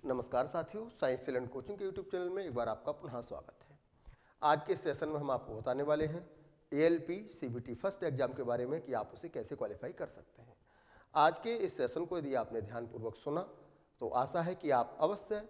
नमस्कार साथियों, science excellent coaching के यूट्यूब चैनल में एक बार आपका पुनः स्वागत है। आज के सेशन में हम आपको बताने वाले हैं एएलपी सीबीटी फर्स्ट एग्जाम के बारे में कि आप उसे कैसे क्वालिफाई कर सकते हैं। आज के इस सेशन को यदि आपने ध्यानपूर्वक सुना तो आशा है कि आप अवश्य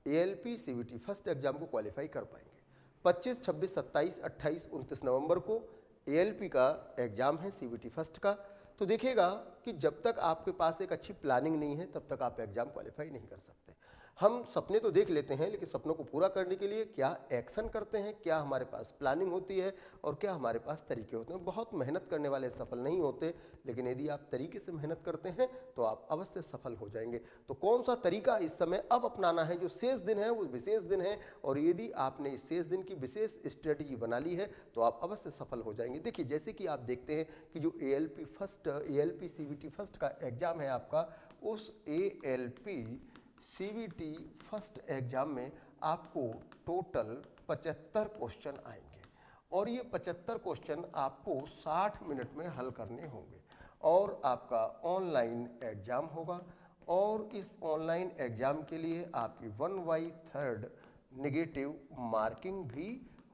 एएलपी सीबीटी फर्स्ट एग्जाम को क्वालिफाई कर पाएंगे। 25, 26, 27, 28, 29 नवंबर को एएलपी का एग्जाम है सीबीटी फर्स्ट का। तो देखिएगा कि जब तक आपके पास एक अच्छी प्लानिंग नहीं है तब तक आप एग्जाम क्वालिफाई नहीं कर सकते। हम सपने तो देख लेते हैं, लेकिन सपनों को पूरा करने के लिए क्या एक्शन करते हैं, क्या हमारे पास प्लानिंग होती है और क्या हमारे पास तरीके होते हैं। बहुत मेहनत करने वाले सफल नहीं होते, लेकिन यदि आप तरीके से मेहनत करते हैं तो आप अवश्य सफल हो जाएंगे। तो कौन सा तरीका इस समय अब अपनाना है? जो शेष दिन है वो विशेष दिन है, और यदि आपने इस शेष दिन की विशेष स्ट्रेटजी बना ली है तो आप अवश्य सफल हो जाएंगे। देखिए, जैसे कि आप देखते हैं कि जो एएलपी सीबीटी फर्स्ट का एग्जाम है आपका, उस एएलपी सीबीटी फर्स्ट एग्जाम में आपको टोटल 75 क्वेश्चन आएंगे और ये 75 क्वेश्चन आपको 60 मिनट में हल करने होंगे और आपका ऑनलाइन एग्जाम होगा। और इस ऑनलाइन एग्जाम के लिए आपकी 1/3 नेगेटिव मार्किंग भी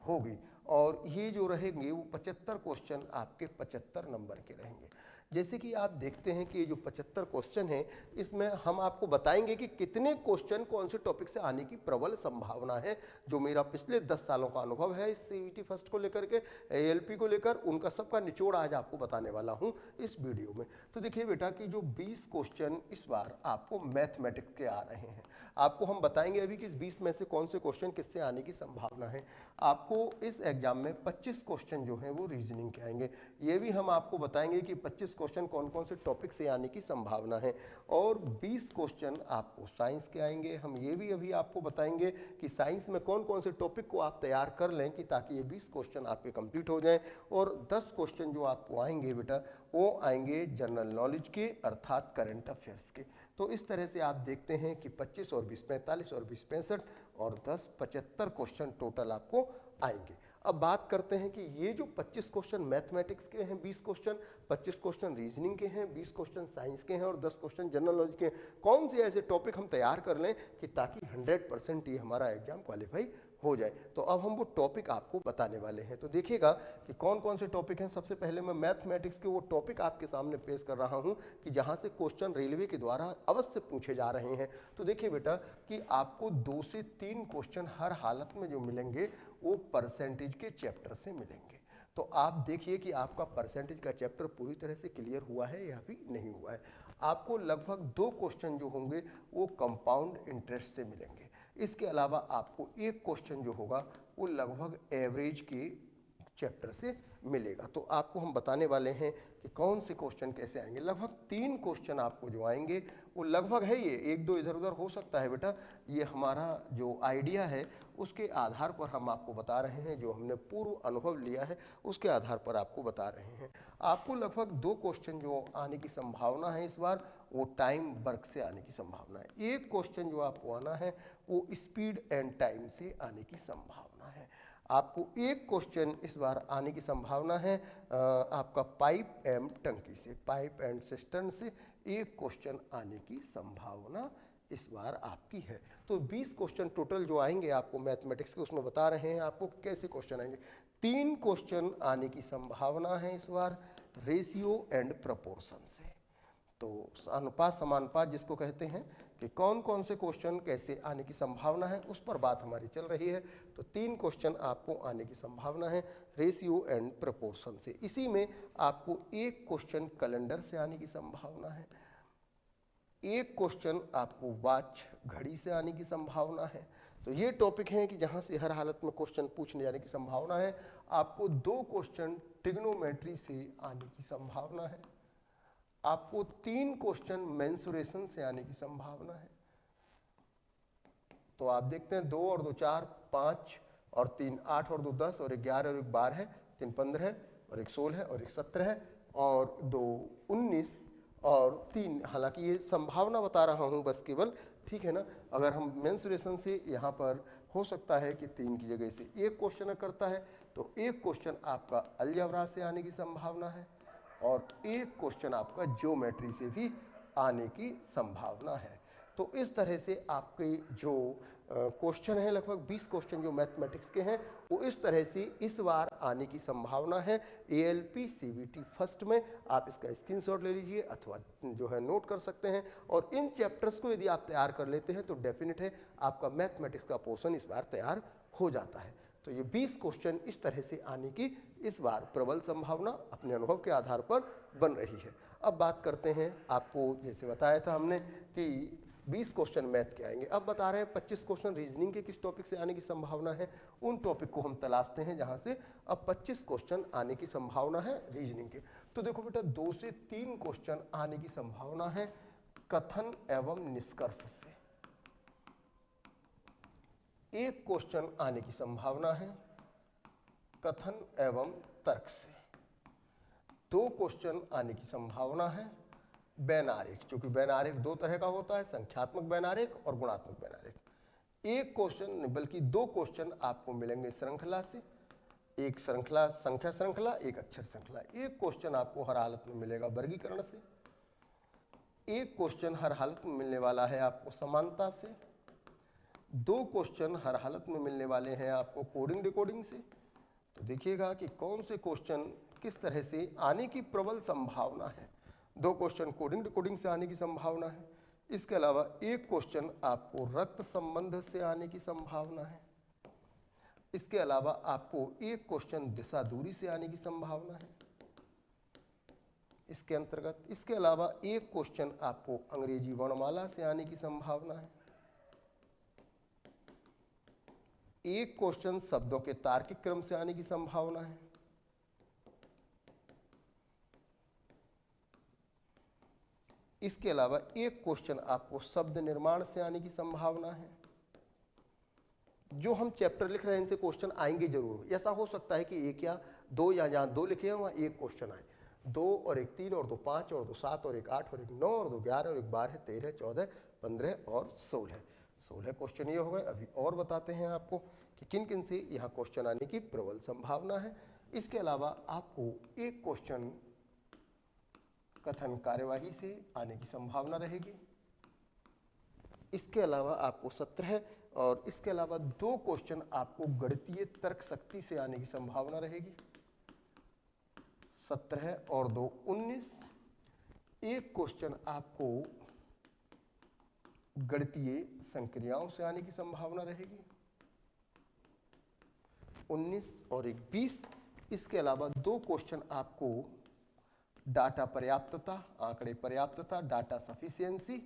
होगी और ये जो रहेंगे वो 75 क्वेश्चन आपके 75 नंबर के रहेंगे। जैसे कि आप देखते हैं कि ये जो 75 क्वेश्चन है, इसमें हम आपको बताएंगे कि कितने क्वेश्चन कौन से टॉपिक से आने की प्रबल संभावना है। जो मेरा पिछले 10 सालों का अनुभव है इस सीबीटी फर्स्ट को लेकर के, एएलपी को लेकर, उनका सबका निचोड़ आज आपको बताने वाला हूं इस वीडियो में। तो देखिए बेटा कि जो 20 क्वेश्चन इस बार आपको मैथमेटिक्स के आ रहे हैं, आपको हम बताएंगे अभी कि इस 20 में से कौन से क्वेश्चन किससे आने की संभावना है। आपको इस एग्जाम में 25 क्वेश्चन जो हैं वो रीजनिंग के आएंगे। ये भी हम आपको बताएंगे कि 25 क्वेश्चन कौन कौन से टॉपिक से आने की संभावना है और 20 क्वेश्चन आपको साइंस के आएंगे। हम ये भी अभी आपको बताएंगे कि साइंस में कौन कौन से टॉपिक को आप तैयार कर लें कि ताकि ये 20 क्वेश्चन आपके कंप्लीट हो जाएं। और 10 क्वेश्चन जो आपको आएंगे बेटा वो आएंगे जनरल नॉलेज के, अर्थात करंट अफेयर्स के। तो इस तरह से आप देखते हैं कि 25 और 20 45 और 20 65 और 10 75 क्वेश्चन टोटल आपको आएंगे। अब बात करते हैं कि ये जो 25 क्वेश्चन मैथमेटिक्स के हैं, 20 क्वेश्चन, 25 क्वेश्चन रीजनिंग के हैं, 20 क्वेश्चन साइंस के हैं और 10 क्वेश्चन जनरल नॉलेज के हैं, कौन से ऐसे टॉपिक हम तैयार कर लें कि ताकि 100% ये हमारा एग्जाम क्वालिफाई हो जाए। तो अब हम वो टॉपिक आपको बताने वाले हैं। तो देखिएगा कि कौन कौन से टॉपिक हैं। सबसे पहले मैं मैथमेटिक्स के वो टॉपिक आपके सामने पेश कर रहा हूं कि जहां से क्वेश्चन रेलवे के द्वारा अवश्य पूछे जा रहे हैं। तो देखिए बेटा कि आपको 2 से 3 क्वेश्चन हर हालत में जो मिलेंगे वो परसेंटेज के चैप्टर से मिलेंगे। तो आप देखिए कि आपका परसेंटेज का चैप्टर पूरी तरह से क्लियर हुआ है या भी नहीं हुआ है। आपको लगभग 2 क्वेश्चन जो होंगे वो कंपाउंड इंटरेस्ट से मिलेंगे। इसके अलावा आपको एक क्वेश्चन जो होगा वो लगभग एवरेज के चैप्टर से मिलेगा। तो आपको हम बताने वाले हैं कि कौन से क्वेश्चन कैसे आएंगे। लगभग 3 क्वेश्चन आपको जो आएंगे वो लगभग है, ये 1-2 इधर उधर हो सकता है बेटा, ये हमारा जो आइडिया है उसके आधार पर हम आपको बता रहे हैं, जो हमने पूर्व अनुभव लिया है उसके आधार पर आपको बता रहे हैं। आपको लगभग 2 क्वेश्चन जो आने की संभावना है इस बार वो टाइम वर्क से आने की संभावना है। एक क्वेश्चन जो आपको आना है वो स्पीड एंड टाइम से आने की संभावना है। आपको एक क्वेश्चन इस बार आने की संभावना है आपका पाइप एंड टंकी से, पाइप एंड सिस्टर्न से एक क्वेश्चन आने की संभावना इस बार आपकी है। तो 20 क्वेश्चन टोटल जो आएंगे आपको मैथमेटिक्स के, उसमें बता रहे हैं आपको कैसे क्वेश्चन आएंगे। 3 क्वेश्चन आने की संभावना है इस बार रेशियो एंड प्रपोर्शन से। तो अनुपात समानुपात जिसको कहते हैं कि कौन कौन से क्वेश्चन कैसे आने की संभावना है उस पर बात हमारी चल रही है। तो 3 क्वेश्चन आपको आने की संभावना है रेशियो एंड प्रपोर्शन से। इसी में आपको एक क्वेश्चन कैलेंडर से आने की संभावना है, एक क्वेश्चन आपको वॉच घड़ी से आने की संभावना है। तो ये टॉपिक हैं कि जहां से हर हालत में क्वेश्चन पूछने जाने की संभावना है। आपको 2 क्वेश्चन ट्रिग्नोमेट्री से आने की संभावना है। आपको 3 क्वेश्चन मेंसुरेशन से आने की संभावना है। तो आप देखते हैं 2 और 2 4, 5 और 3 8 और 2 10 और 11 और 1 12 है, 3 15 है और 1 16 है और 1 17 है और 2 19 और 3, हालांकि ये संभावना बता रहा हूं बस केवल, ठीक है ना। अगर हम मेंसुरेशन से यहाँ पर हो सकता है कि 3 की जगह से एक क्वेश्चन करता है, तो एक क्वेश्चन आपका अलजेब्रा से आने की संभावना है और एक क्वेश्चन आपका ज्योमेट्री से भी आने की संभावना है। तो इस तरह से आपके जो क्वेश्चन है, लगभग 20 क्वेश्चन जो मैथमेटिक्स के हैं, वो इस तरह से इस बार आने की संभावना है ALP CBT फर्स्ट में। आप इसका स्क्रीनशॉट ले लीजिए अथवा जो है नोट कर सकते हैं, और इन चैप्टर्स को यदि आप तैयार कर लेते हैं तो डेफिनेट है आपका मैथमेटिक्स का पोर्शन इस बार तैयार हो जाता है। तो ये 20 क्वेश्चन इस तरह से आने की इस बार प्रबल संभावना अपने अनुभव के आधार पर बन रही है। अब बात करते हैं, आपको जैसे बताया था हमने कि 20 क्वेश्चन मैथ के आएंगे, अब बता रहे हैं 25 क्वेश्चन रीजनिंग के किस टॉपिक से आने की संभावना है। उन टॉपिक को हम तलाशते हैं जहां से अब 25 क्वेश्चन आने की संभावना है रीजनिंग के। तो देखो बेटा, 2 से 3 क्वेश्चन आने की संभावना है कथन एवं निष्कर्ष से। 1 क्वेश्चन आने की संभावना है कथन एवं तर्क से। 2 क्वेश्चन आने की संभावना है बैन आरेख, क्योंकि बैन आरेख 2 तरह का होता है, संख्यात्मक बैन आरेख और गुणात्मक बैन आरेख। 1 क्वेश्चन बल्कि 2 क्वेश्चन आपको मिलेंगे श्रृंखला से, एक श्रृंखला संख्या श्रृंखला, एक अक्षर श्रृंखला। 1 क्वेश्चन आपको हर हालत में मिलेगा वर्गीकरण से। 1 क्वेश्चन हर हालत में मिलने वाला है आपको समानता से। 2 क्वेश्चन हर हालत में मिलने वाले हैं आपको कोडिंग डिकोडिंग से। तो देखिएगा कि कौन से क्वेश्चन किस तरह से आने की प्रबल संभावना है। 2 क्वेश्चन कोडिंग डिकोडिंग से आने की संभावना है। इसके अलावा 1 क्वेश्चन आपको रक्त संबंध से आने की संभावना है। इसके अलावा आपको 1 क्वेश्चन दिशा दूरी से आने की संभावना है इसके अंतर्गत। इसके अलावा 1 क्वेश्चन आपको अंग्रेजी वर्णमाला से आने की संभावना है। 1 क्वेश्चन शब्दों के तार्किक क्रम से आने की संभावना है। इसके अलावा 1 क्वेश्चन आपको शब्द निर्माण से आने की संभावना है। जो हम चैप्टर लिख रहे हैं इनसे क्वेश्चन आएंगे जरूर। ऐसा हो सकता है कि 1 या 2, या जहाँ 2 लिखे हैं वहाँ 1 क्वेश्चन आए। 2 और 1 3 और 2 5 और 2 7 और 1 8 और 1 9 और 2 11 और 1 12 13 14 15 और 16 क्वेश्चन ये हो गए। अभी और बताते हैं आपको कि किन किन से यहाँ क्वेश्चन आने की प्रबल संभावना है। इसके अलावा आपको 1 क्वेश्चन कथन कार्यवाही से आने की संभावना रहेगी। इसके अलावा आपको 17 और इसके अलावा 2 क्वेश्चन आपको गणितीय तर्क शक्ति से आने की संभावना रहेगी। 17 और 2 19। 1 क्वेश्चन आपको गणितीय संक्रियाओं से आने की संभावना रहेगी। 19 और 1 20। इसके अलावा 2 क्वेश्चन आपको डाटा पर्याप्तता, आंकड़े पर्याप्तता, डाटा सफिशिएंसी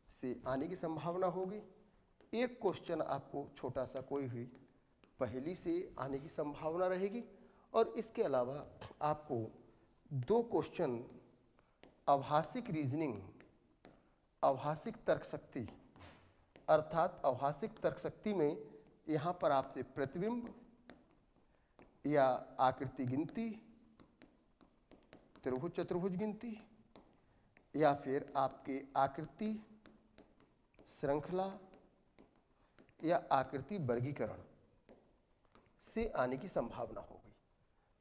से आने की संभावना होगी। 1 क्वेश्चन आपको छोटा सा कोई भी पहेली से आने की संभावना रहेगी। और इसके अलावा आपको 2 क्वेश्चन आभासिक रीजनिंग, आभासिक तर्क शक्ति, अर्थात आभासिक तर्क शक्ति में यहाँ पर आपसे प्रतिबिंब या आकृति गिनती, त्रिभुज चतुर्भुज गिनती, या फिर आपके आकृति श्रृंखला या आकृति वर्गीकरण से आने की संभावना होगी।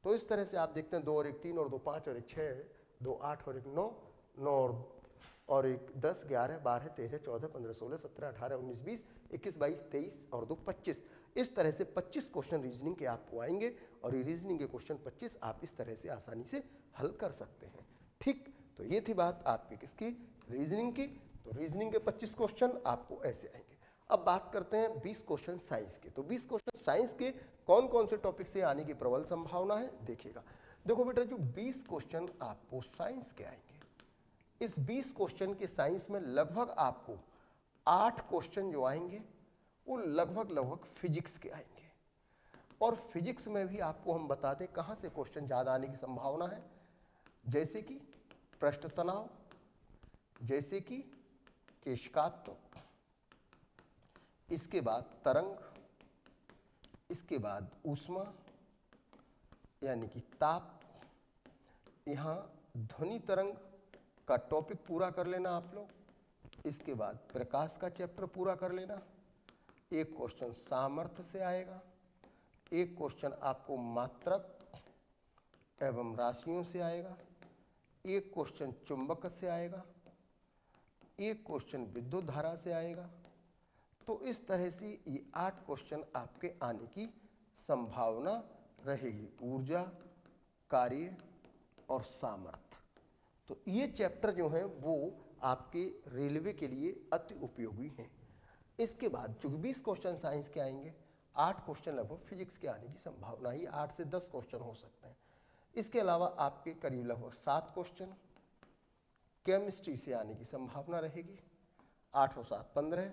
तो इस तरह से आप देखते हैं 2 और 1 3 और 2 5 और 1 6, 2 8 और 1 9, 9 और 1 10 11 12 13 14 15 16 17 18 19 20 21 22 23 और 2 25। इस तरह से 25 क्वेश्चन रीजनिंग के आपको आएंगे और ये रीजनिंग के क्वेश्चन 25 आप इस तरह से आसानी से हल कर सकते हैं। ठीक, तो ये थी बात आपकी किसकी, रीजनिंग की। तो रीजनिंग के 25 क्वेश्चन आपको ऐसे आएंगे। अब बात करते हैं 20 क्वेश्चन साइंस के। तो 20 क्वेश्चन साइंस के कौन कौन से टॉपिक से आने की प्रबल संभावना है देखिएगा। देखो बेटा, जो 20 क्वेश्चन आपको साइंस के आएंगे, इस 20 क्वेश्चन के साइंस में लगभग आपको 8 क्वेश्चन जो आएंगे वो लगभग फिजिक्स के आएंगे। और फिजिक्स में भी आपको हम बता दें कहाँ से क्वेश्चन ज़्यादा आने की संभावना है, जैसे कि पृष्ठ तनाव, जैसे कि केशकात्व, इसके बाद तरंग, इसके बाद ऊष्मा यानी कि ताप, यहाँ ध्वनि तरंग का टॉपिक पूरा कर लेना आप लोग। इसके बाद प्रकाश का चैप्टर पूरा कर लेना। एक क्वेश्चन सामर्थ्य से आएगा, एक क्वेश्चन आपको मात्रक एवं राशियों से आएगा, एक क्वेश्चन चुंबक से आएगा, एक क्वेश्चन विद्युत धारा से आएगा। तो इस तरह से ये 8 क्वेश्चन आपके आने की संभावना रहेगी, ऊर्जा, कार्य और सामर्थ्य। तो ये चैप्टर जो है वो आपके रेलवे के लिए अति उपयोगी हैं। इसके बाद जो 20 क्वेश्चन साइंस के आएंगे, 8 क्वेश्चन लगभग फिजिक्स के आने की संभावना ही 8 से 10 क्वेश्चन हो सकते हैं। इसके अलावा आपके करीब लगभग 7 क्वेश्चन केमिस्ट्री से आने की संभावना रहेगी, 8 और 7 15,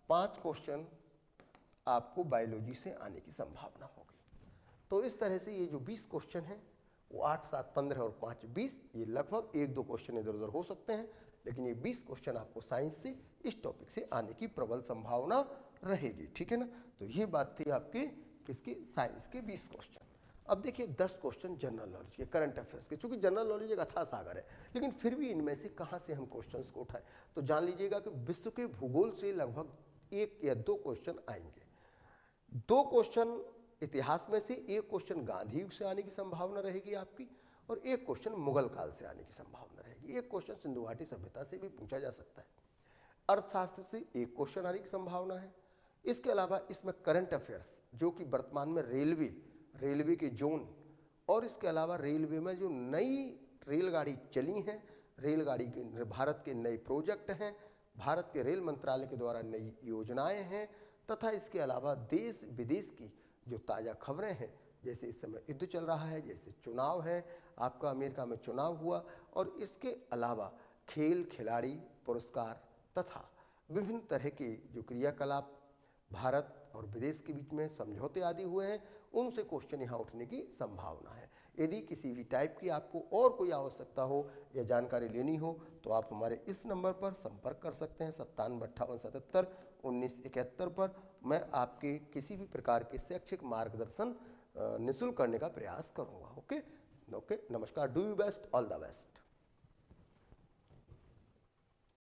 5 क्वेश्चन आपको बायोलॉजी से आने की संभावना होगी। तो इस तरह से ये जो 20 क्वेश्चन हैं वो 8 7 15 और 5 20, ये लगभग 1-2 क्वेश्चन इधर उधर हो सकते हैं, लेकिन ये 20 क्वेश्चन आपको साइंस से इस टॉपिक से आने की प्रबल संभावना रहेगी। ठीक है ना। तो ये बात थी आपके किसकी, साइंस के 20 क्वेश्चन। अब देखिए 10 क्वेश्चन जनरल नॉलेज के, करंट अफेयर्स के। चूंकि जनरल नॉलेज एक अथाह सागर है, लेकिन फिर भी इनमें से कहाँ से हम क्वेश्चंस को उठाएं, तो जान लीजिएगा कि विश्व के भूगोल से लगभग 1 या 2 क्वेश्चन आएंगे। 2 क्वेश्चन इतिहास में से, 1 क्वेश्चन गांधी युग से आने की संभावना रहेगी आपकी, और 1 क्वेश्चन मुगल काल से आने की संभावना रहेगी। 1 क्वेश्चन सिंधु घाटी सभ्यता से भी पूछा जा सकता है। अर्थशास्त्र से 1 क्वेश्चन आने की संभावना है। इसके अलावा इसमें करंट अफेयर्स, जो कि वर्तमान में रेलवे के जोन, और इसके अलावा रेलवे में जो नई रेलगाड़ी चली हैं, रेलगाड़ी के भारत के नए प्रोजेक्ट हैं, भारत के रेल मंत्रालय के द्वारा नई योजनाएं हैं, तथा इसके अलावा देश विदेश की जो ताज़ा खबरें हैं, जैसे इस समय युद्ध चल रहा है, जैसे चुनाव है, आपका अमेरिका में चुनाव हुआ, और इसके अलावा खेल, खिलाड़ी, पुरस्कार तथा विभिन्न तरह के जो क्रियाकलाप भारत और विदेश के बीच में समझौते आदि हुए हैं, उनसे क्वेश्चन यहाँ उठने की संभावना है। यदि किसी भी टाइप की आपको और कोई आवश्यकता हो या जानकारी लेनी हो, तो आप हमारे इस नंबर पर संपर्क कर सकते हैं, 9758771971 पर। मैं आपके किसी भी प्रकार के शैक्षिक मार्गदर्शन निःशुल्क करने का प्रयास करूँगा। ओके, नमस्कार। Do you best, all the best.